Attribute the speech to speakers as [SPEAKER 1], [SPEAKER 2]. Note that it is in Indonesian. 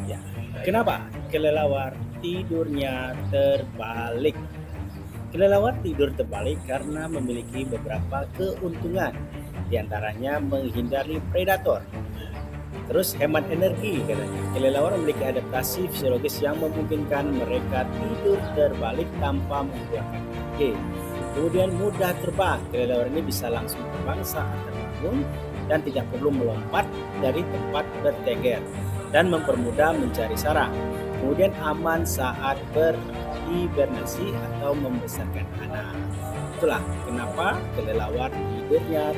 [SPEAKER 1] Ya, kenapa kelelawar tidurnya terbalik? Kelelawar tidur terbalik karena memiliki beberapa keuntungan, di antaranya menghindari predator. Terus hemat energi katanya. Kelelawar memiliki adaptasi fisiologis yang memungkinkan mereka tidur terbalik tanpa mengeluarkan energi. Kemudian mudah terbang. Kelelawar ini bisa langsung terbang saat terbangun dan tidak perlu melompat dari tempat bertengger dan mempermudah mencari sarang. Kemudian aman saat berhibernasi atau membesarkan anak. Itulah kenapa kelelawar tidurnya